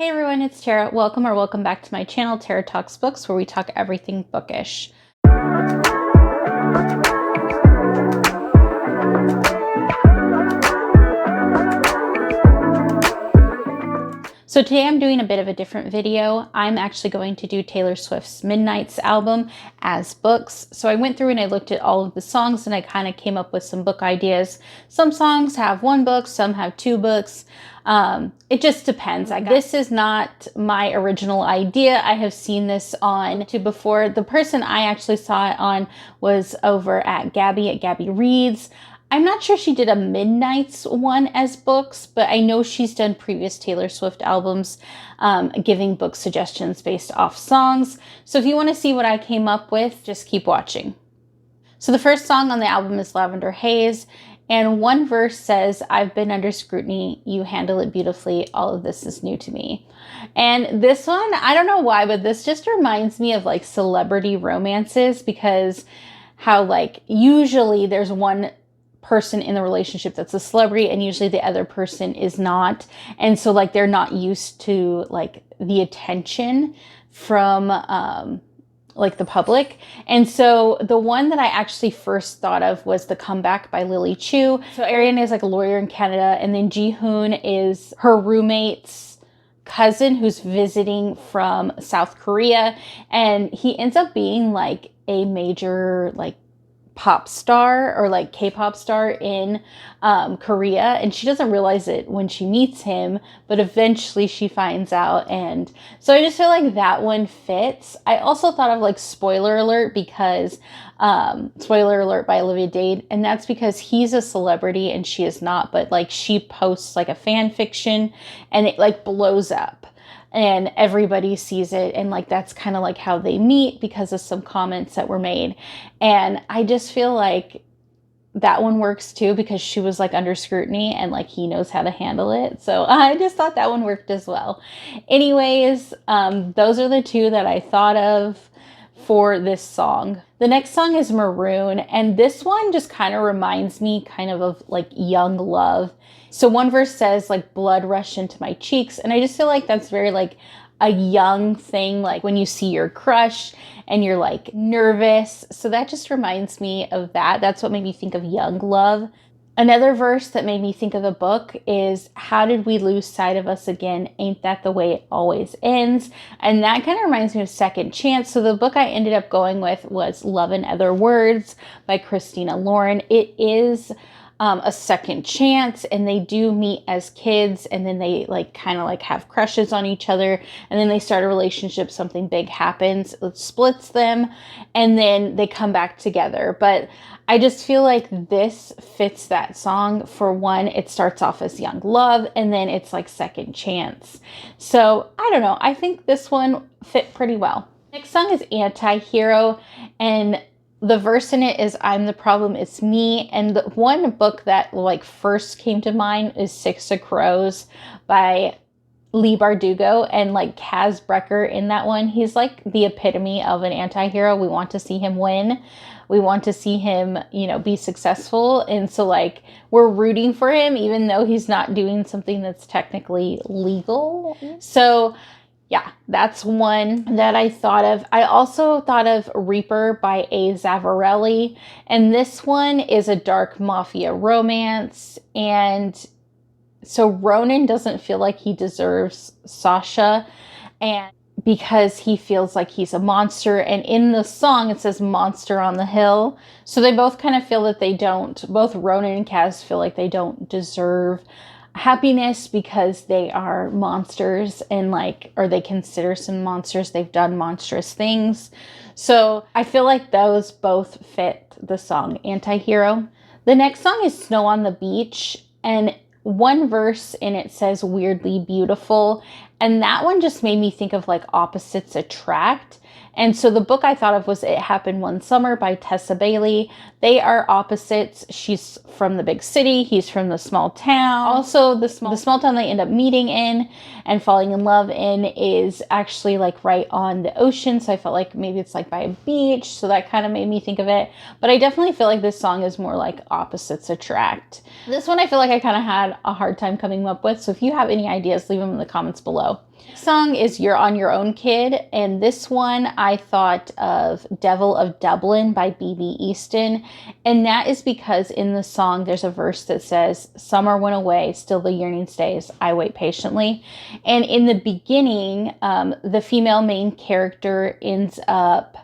Hey everyone, it's Tara. Welcome back to my channel, Tara Talks Books, where we talk everything bookish. So today I'm doing a bit of a different video. I'm actually going to do Taylor Swift's Midnight's album as books. So I went through and I looked at all of the songs and I kind of came up with some book ideas. Some songs have one book, some have two books. It just depends. This is not my original idea. I have seen this on before. The person I actually saw it on was over at Gabby Reads. I'm not sure she did a Midnight's one as books, but I know she's done previous Taylor Swift albums, giving book suggestions based off songs. So if you want to see what I came up with, just keep watching. So the first song on the album is Lavender Haze, and one verse says, "I've been under scrutiny, you handle it beautifully, all of this is new to me." And this one, I don't know why, but this just reminds me of like celebrity romances, because how like usually there's one person in the relationship that's a celebrity and usually the other person is not, and so like they're not used to like the attention from like the public. And so the one that I actually first thought of was The Comeback by Lily Chu. So Ariana is like a lawyer in Canada, and then Ji-hoon is her roommate's cousin who's visiting from South Korea, and he ends up being like a major like pop star or like K-pop star in Korea, and she doesn't realize it when she meets him, but eventually she finds out. And so I just feel like that one fits. I also thought of like Spoiler Alert, because Spoiler Alert by Olivia Dade, and that's because he's a celebrity and she is not, but like she posts like a fan fiction and it like blows up and everybody sees it, and like that's kind of like how they meet because of some comments that were made. And I just feel like that one works too, because she was like under scrutiny and like he knows how to handle it. So I just thought that one worked as well. Anyways, those are the two that I thought of for this song. The next song is Maroon, and this one just kind of reminds me of like young love. So one verse says like blood rushed into my cheeks, and I just feel like that's very like a young thing, like when you see your crush and you're like nervous. So that just reminds me of that. That's what made me think of young love. Another verse that made me think of the book is, "How did we lose sight of us again? Ain't that the way it always ends?" And that kind of reminds me of Second Chance. So the book I ended up going with was Love in Other Words by Christina Lauren. It is a second chance, and they do meet as kids, and then they like kind of like have crushes on each other, and then they start a relationship, something big happens, it splits them, and then they come back together. But I just feel like this fits that song. For one, it starts off as young love, and then it's like second chance. So I don't know, I think this one fit pretty well. Next song is Anti-Hero, and the verse in it is, "I'm the problem, it's me." And the one book that like first came to mind is Six of Crows by Leigh Bardugo, and like Kaz Brecker in that one. He's like the epitome of an anti-hero. We want to see him win. We want to see him, you know, be successful. And so like we're rooting for him, even though he's not doing something that's technically legal. So yeah, that's one that I thought of. I also thought of Reaper by A. Zavarelli, and this one is a dark mafia romance. And so Ronan doesn't feel like he deserves Sasha, and because he feels like he's a monster. And in the song, it says "monster on the hill." So they both kind of feel that they don't, both Ronan and Kaz feel like they don't deserve happiness because they are monsters, and like, or they consider some monsters, they've done monstrous things. So I feel like those both fit the song Anti-Hero. The next song is Snow on the Beach, and one verse in it says "weirdly beautiful," and that one just made me think of like opposites attract. And so the book I thought of was It Happened One Summer by Tessa Bailey. They are opposites. She's from the big city. He's from the small town. Also, the small town they end up meeting in and falling in love in is actually like right on the ocean. So I felt like maybe it's like by a beach. So that kind of made me think of it. But I definitely feel like this song is more like opposites attract. This one I feel like I kind of had a hard time coming up with. So if you have any ideas, leave them in the comments below. below. Next song is You're on Your Own Kid, and this one I thought of Devil of Dublin by B.B. Easton, and that is because in the song there's a verse that says, "Summer went away, still the yearning stays, I wait patiently." And in the beginning, the female main character ends up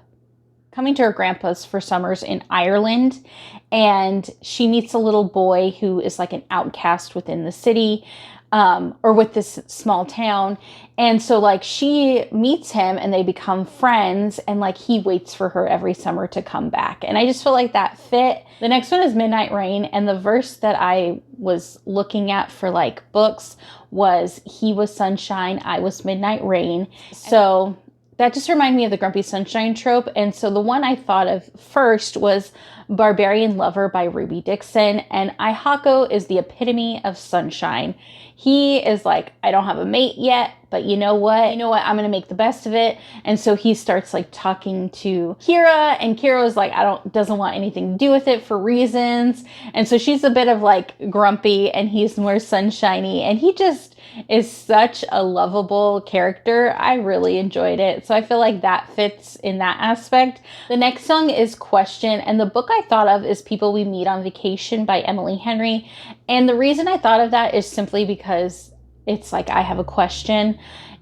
coming to her grandpa's for summers in Ireland, and she meets a little boy who is like an outcast within the city, or with this small town. And so like she meets him and they become friends, and like he waits for her every summer to come back. And I just feel like that fit. The next one is Midnight Rain, and the verse that I was looking at for like books was, "He was sunshine, I was midnight rain." So that just reminded me of the Grumpy Sunshine trope. And so the one I thought of first was Barbarian Lover by Ruby Dixon. And Ihako is the epitome of sunshine. He is like, I don't have a mate yet, but you know what? I'm going to make the best of it. And so he starts like talking to Kira, and Kira is like, doesn't want anything to do with it for reasons. And so she's a bit of like grumpy and he's more sunshiny, and he just is such a lovable character. I really enjoyed it. So I feel like that fits in that aspect. The next song is Question, and the book I thought of is People We Meet on Vacation by Emily Henry. And the reason I thought of that is simply because it's like, I have a question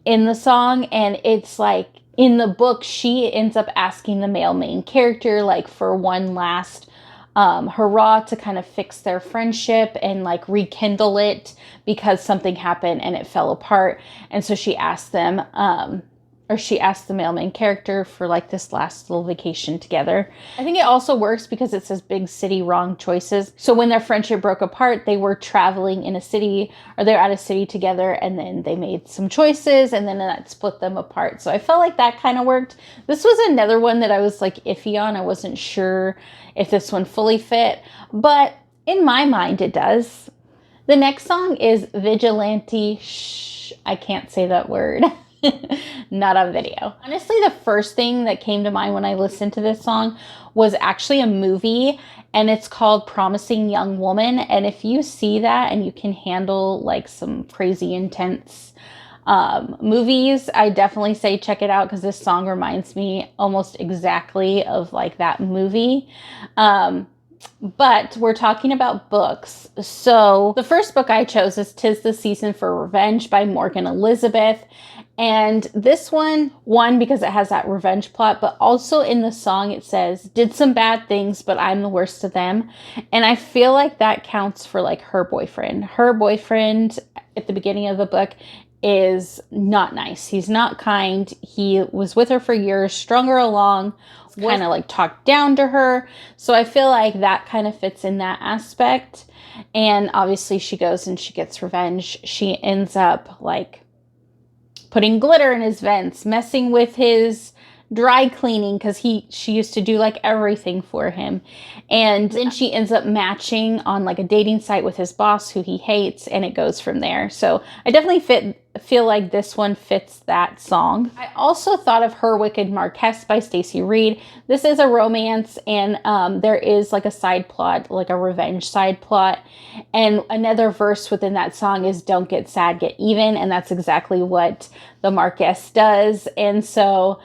in the song, and it's like in the book, she ends up asking the male main character like for one last hurrah to kind of fix their friendship and like rekindle it because something happened and it fell apart. And so she asked them, she asked the male main character for like this last little vacation together. I think it also works because it says big city, wrong choices. So when their friendship broke apart, they were traveling in a city, or they're at a city together, and then they made some choices, and then that split them apart. So I felt like that kind of worked. This was another one that I was like iffy on. I wasn't sure if this one fully fit, but in my mind it does. The next song is Vigilante. I can't say that word. Not on video. Honestly, the first thing that came to mind when I listened to this song was actually a movie, and it's called Promising Young Woman. And if you see that and you can handle like some crazy intense movies, I definitely say check it out, because this song reminds me almost exactly of like that movie. But we're talking about books. So the first book I chose is "'Tis the Season for Revenge" by Morgan Elizabeth. And this one, because it has that revenge plot, but also in the song it says, "Did some bad things, but I'm the worst of them." And I feel like that counts for like her boyfriend. Her boyfriend at the beginning of the book is not nice. He's not kind. He was with her for years, strung her along, kind of like talked down to her. So I feel like that kind of fits in that aspect. And obviously she goes and she gets revenge. She ends up like putting glitter in his vents, messing with his dry cleaning, because she used to do like everything for him. And then she ends up matching on like a dating site with his boss who he hates, and it goes from there. So I definitely feel like this one fits that song. I also thought of Her Wicked Marquess by Stacey Reid. This is a romance, and there is like a side plot, like a revenge side plot. And another verse within that song is "Don't get sad, get even." And that's exactly what the Marquess does. And so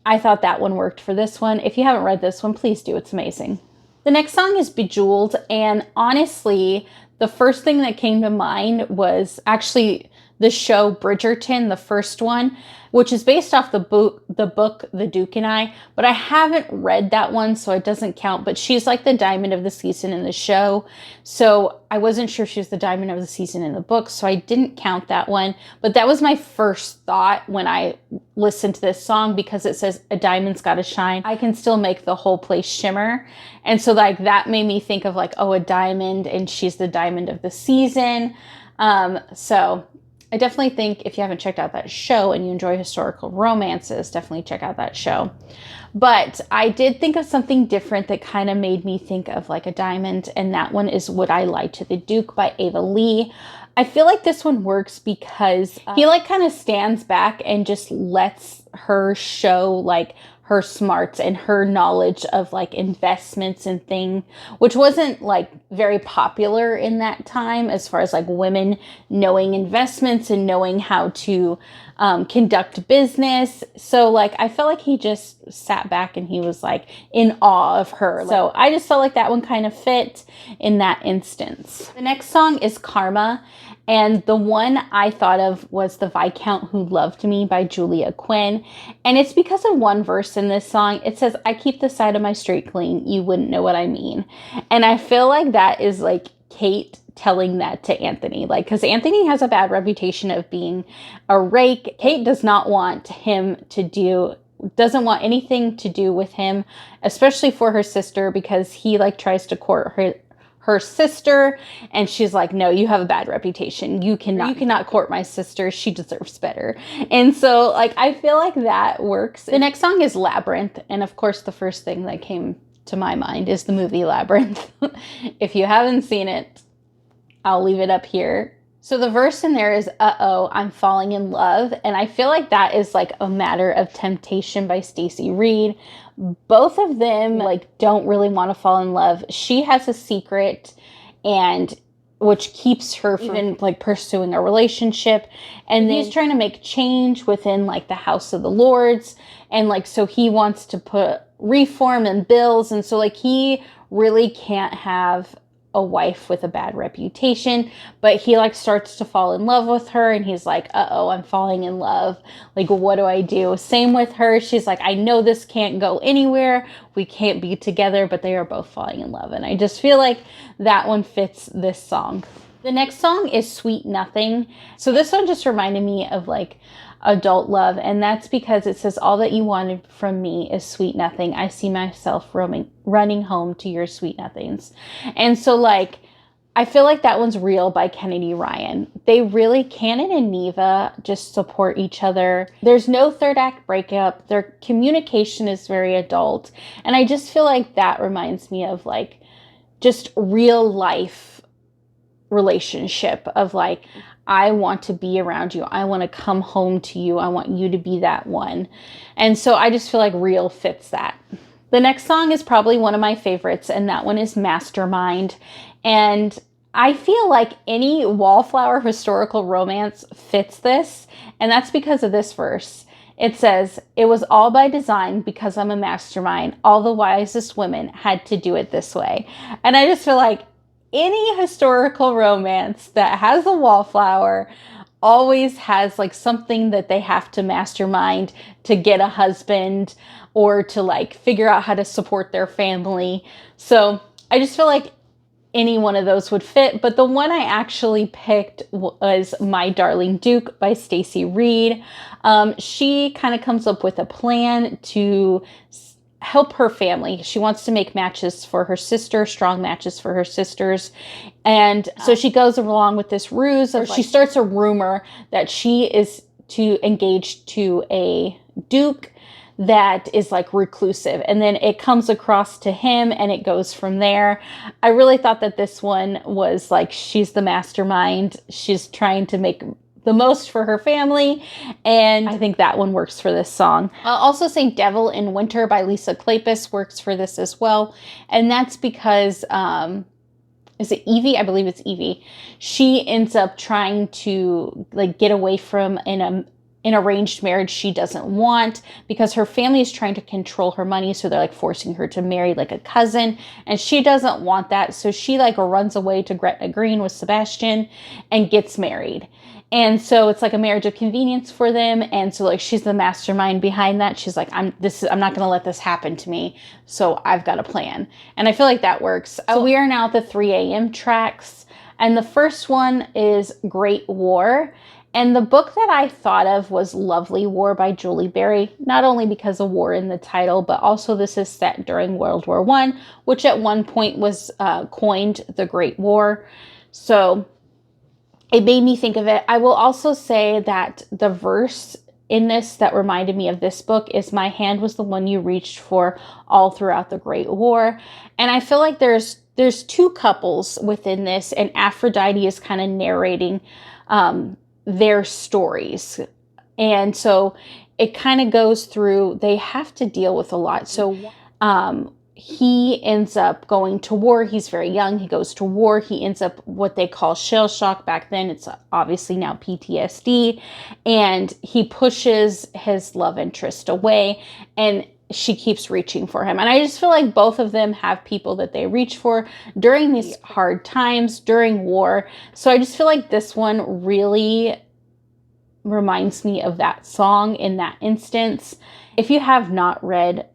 I thought that one worked for this one. If you haven't read this one, please do. It's amazing. The next song is Bejeweled. And honestly, the first thing that came to mind was actually the show Bridgerton, the first one, which is based off the book, The Duke and I, but I haven't read that one, so it doesn't count. But she's like the diamond of the season in the show. So I wasn't sure she was the diamond of the season in the book, so I didn't count that one. But that was my first thought when I listened to this song, because it says a diamond's gotta shine. I can still make the whole place shimmer. And so like that made me think of like, oh, a diamond, and she's the diamond of the season. So I definitely think if you haven't checked out that show and you enjoy historical romances, definitely check out that show. But I did think of something different that kind of made me think of like a diamond, and that one is Would I Lie to the Duke by Ava Lee. I feel like this one works because he like kind of stands back and just lets her show like her smarts and her knowledge of like investments and thing, which wasn't like very popular in that time as far as like women knowing investments and knowing how to conduct business. So like I felt like he just sat back and he was like in awe of her. So I just felt like that one kind of fit in that instance. The next song is Karma. And the one I thought of was The Viscount Who Loved Me by Julia Quinn. And it's because of one verse in this song. It says, I keep the side of my street clean. You wouldn't know what I mean. And I feel like that is like Kate telling that to Anthony. Like, because Anthony has a bad reputation of being a rake. Kate does not want him to doesn't want anything to do with him, especially for her sister, because he like tries to court her sister, and she's like, no, you have a bad reputation. You cannot court my sister. She deserves better. And so like I feel like that works. The next song is Labyrinth, and of course the first thing that came to my mind is the movie Labyrinth. If you haven't seen it, I'll leave it up here. So the verse in there is, uh-oh, I'm falling in love. And I feel like that is like A Matter of Temptation by Stacey Reed. Both of them like don't really want to fall in love. She has a secret, and which keeps her from even like pursuing a relationship. And then he's trying to make change within like the House of the Lords. And like, so he wants to put reform and bills. And so like he really can't have a wife with a bad reputation, but he like starts to fall in love with her, and he's like, uh-oh, I'm falling in love. Like, what do I do? Same with her. She's like, I know this can't go anywhere. We can't be together, but they are both falling in love. And I just feel like that one fits this song. The next song is Sweet Nothing. So this one just reminded me of like adult love, and that's because it says, all that you wanted from me is sweet nothing. I see myself running home to your sweet nothings. And so like I feel like that one's real by Kennedy Ryan. They really, Canon and Neva, just support each other. There's no third act breakup. Their communication is very adult, and I just feel like that reminds me of like just real life relationship of like, I want to be around you. I want to come home to you. I want you to be that one. And so I just feel like real fits that. The next song is probably one of my favorites, and that one is Mastermind. And I feel like any Wallflower historical romance fits this, and that's because of this verse. It says, it was all by design because I'm a mastermind. All the wisest women had to do it this way. And I just feel like any historical romance that has a wallflower always has like something that they have to mastermind to get a husband or to like figure out how to support their family. So I just feel like any one of those would fit. But the one I actually picked was My Darling Duke by Stacey Reed. She kind of comes up with a plan to help her family. She wants to make matches for her sister, strong matches for her sisters. And so she goes along with this ruse of, she starts a rumor that she is engaged to a duke that is like reclusive. And then it comes across to him and it goes from there. I really thought that this one was like, she's the mastermind. She's trying to make the most for her family, and I think that one works for this song. I'll also say Devil in Winter by Lisa Kleypas works for this as well, and that's because, is it Evie? I believe it's Evie. She ends up trying to like get away from an arranged marriage she doesn't want because her family is trying to control her money, so they're like forcing her to marry like a cousin, and she doesn't want that, so she like runs away to Gretna Green with Sebastian and gets married. And so it's like a marriage of convenience for them. And so like she's the mastermind behind that. She's like, I'm not going to let this happen to me. So I've got a plan. And I feel like that works. So we are now at the 3 a.m. tracks. And the first one is Great War. And the book that I thought of was Lovely War by Julie Berry, not only because of war in the title, but also this is set during World War I, which at one point was coined the Great War. So it made me think of it. I will also say that the verse in this that reminded me of this book is my hand was the one you reached for all throughout the Great War. And I feel like there's two couples within this, and Aphrodite is kind of narrating their stories And so it kind of goes through, they have to deal with a lot. So he ends up going to war. He's very young. He goes to war. He ends up what they call shell shock. Back then, it's obviously now PTSD. And he pushes his love interest away, and she keeps reaching for him. And I just feel like both of them have people that they reach for during these hard times, during war. So I just feel like this one really reminds me of that song in that instance. If you have not read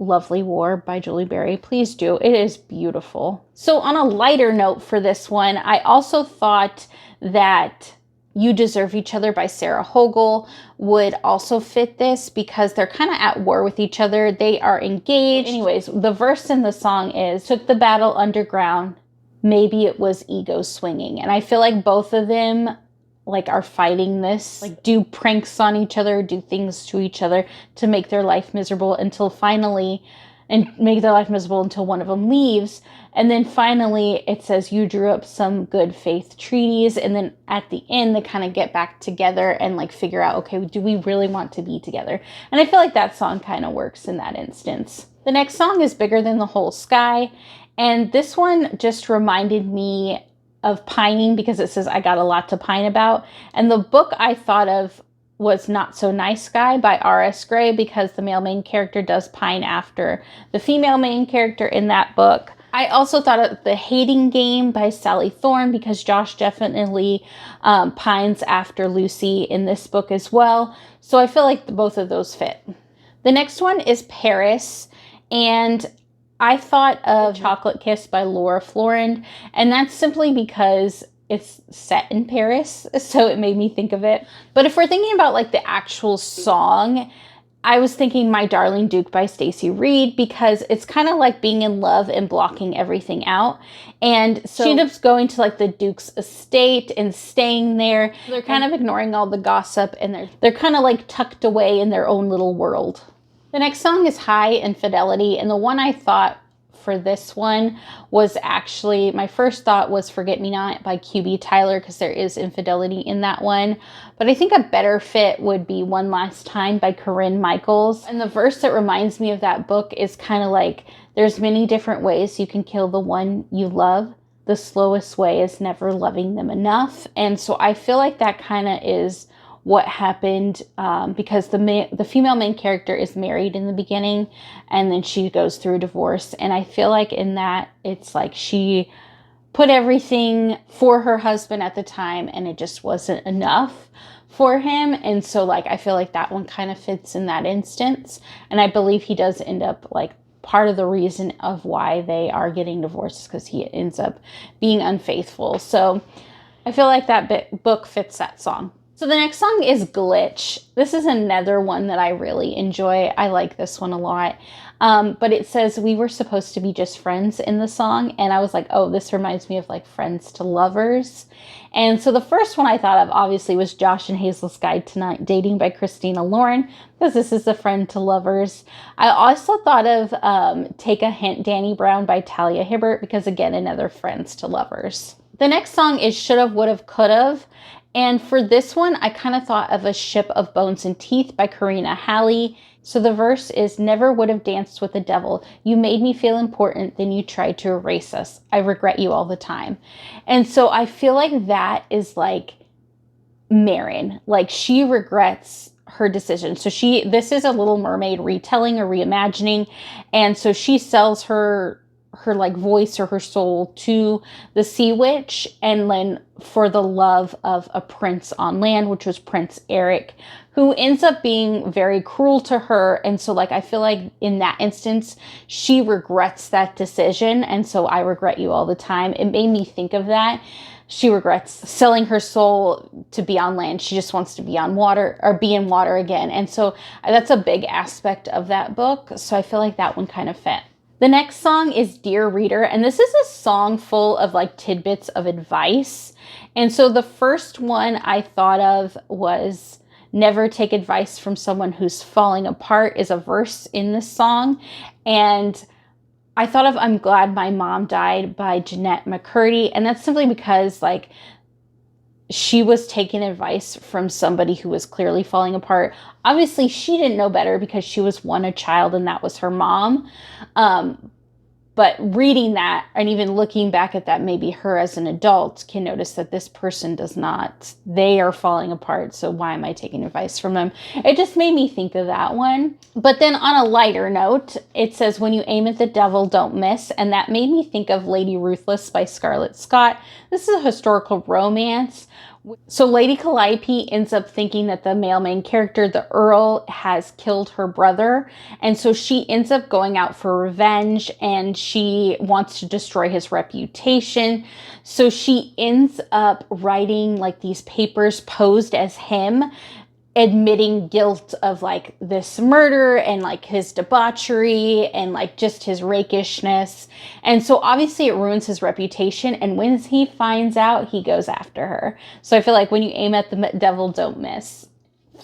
Lovely War by Julie Berry, please do. It is beautiful. So on a lighter note for this one, I also thought that You Deserve Each Other by Sarah Hogle would also fit this because they're kind of at war with each other. They are engaged. Anyways, the verse in the song is, took the battle underground, maybe it was ego swinging. And I feel like both of them like are fighting this, like do pranks on each other, do things to each other to make their life miserable until finally, and make their life miserable until one of them leaves. And then finally it says you drew up some good faith treaties. And then at the end, they kind of get back together and like figure out, okay, do we really want to be together? And I feel like that song kind of works in that instance. The next song is Bigger Than the Whole Sky. And this one just reminded me of pining because it says I got a lot to pine about. And the book I thought of was Not So Nice Guy by R.S. Gray because the male main character does pine after the female main character in that book. I also thought of The Hating Game by Sally Thorne because Josh definitely pines after Lucy in this book as well. So I feel like both of those fit. The next one is Paris, and I thought of Chocolate Kiss by Laura Florent, and that's simply because it's set in Paris, so it made me think of it. But if we're thinking about like the actual song, I was thinking My Darling Duke by Stacey Reed because it's kind of like being in love and blocking everything out. And so she ends up going to like the Duke's estate and staying there. They're kind of ignoring all the gossip, and they're kind of like tucked away in their own little world. The next song is High Infidelity, and the one I thought for this one was actually, my first thought was Forget Me Not by QB Tyler because there is infidelity in that one. But I think a better fit would be One Last Time by Corinne Michaels. And the verse that reminds me of that book is kind of like, there's many different ways you can kill the one you love. The slowest way is never loving them enough. And so I feel like that kind of is what happened because the female main character is married in the beginning and then she goes through a divorce. And I feel like in that it's like she put everything for her husband at the time and it just wasn't enough for him. And so like I feel like that one kind of fits in that instance. And I believe he does end up like part of the reason of why they are getting divorced is because he ends up being unfaithful. So I feel like that book fits that song. So the next song is Glitch. This is another one that I really enjoy. I like this one a lot. But it says we were supposed to be just friends in the song. And I was like, oh, this reminds me of like Friends to Lovers. And so the first one I thought of obviously was Josh and Hazel's Guide to Not Dating by Christina Lauren, because this is a Friend to Lovers. I also thought of Take a Hint, Danny Brown by Talia Hibbert, because again, another Friends to Lovers. The next song is Should've, Would've, Could've. And for this one, I kind of thought of A Ship of Bones and Teeth by Karina Halley. So the verse is, never would have danced with the devil. You made me feel important, then you tried to erase us. I regret you all the time. And so I feel like that is like Marin. Like she regrets her decision. So this is a Little Mermaid retelling or reimagining. And so she sells her like voice or her soul to the sea witch, and then for the love of a prince on land, which was Prince Eric, who ends up being very cruel to her. And so like I feel like in that instance she regrets that decision, and so I regret you all the time. It made me think of that. She regrets selling her soul to be on land. She just wants to be on water, or be in water again. And so that's a big aspect of that book, so I feel like that one kind of fit. The next song is Dear Reader, and this is a song full of like tidbits of advice. And so the first one I thought of was never take advice from someone who's falling apart is a verse in this song. And I thought of I'm Glad My Mom Died by Jeanette McCurdy. And that's simply because like she was taking advice from somebody who was clearly falling apart. Obviously, she didn't know better because she was a child and that was her mom. But reading that and even looking back at that, maybe her as an adult can notice that this person does not, they are falling apart. So why am I taking advice from them? It just made me think of that one. But then on a lighter note, it says, when you aim at the devil, don't miss. And that made me think of Lady Ruthless by Scarlett Scott. This is a historical romance. So Lady Calliope ends up thinking that the male main character, the Earl, has killed her brother. And so she ends up going out for revenge and she wants to destroy his reputation. So she ends up writing like these papers posed as him, admitting guilt of like this murder and like his debauchery and like just his rakishness. And so obviously it ruins his reputation. And when he finds out, he goes after her. So I feel like when you aim at the devil, don't miss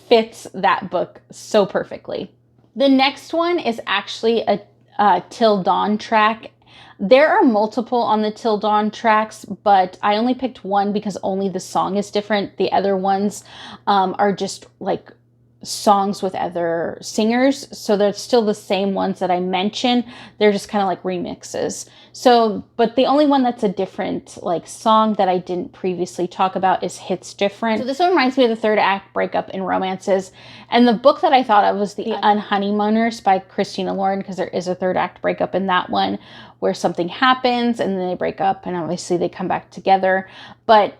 fits that book so perfectly. The next one is actually a Till Dawn track. There are multiple on the Till Dawn tracks, but I only picked one because only the song is different. The other ones are just like songs with other singers. So they're still the same ones that I mentioned. They're just kind of like remixes. So, but the only one that's a different like song that I didn't previously talk about is Hits Different. So this one reminds me of the third act breakup in romances. And the book that I thought of was The Unhoneymooners by Christina Lauren, because there is a third act breakup in that one where something happens and then they break up and obviously they come back together. But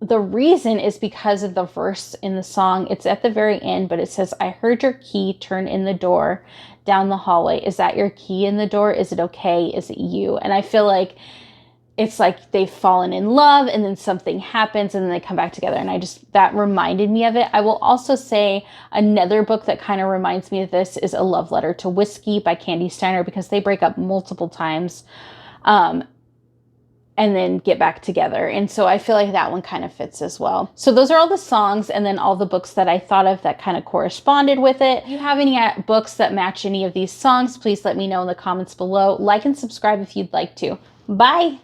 the reason is because of the verse in the song. It's at the very end, but it says, I heard your key turn in the door down the hallway. Is that your key in the door? Is it okay? Is it you? And I feel like it's like they've fallen in love and then something happens and then they come back together. And that reminded me of it. I will also say another book that kind of reminds me of this is A Love Letter to Whiskey by Candy Steiner, because they break up multiple times. And then get back together. And so I feel like that one kind of fits as well. So those are all the songs and then all the books that I thought of that kind of corresponded with it. If you have any books that match any of these songs, please let me know in the comments below. Like and subscribe if you'd like to. Bye.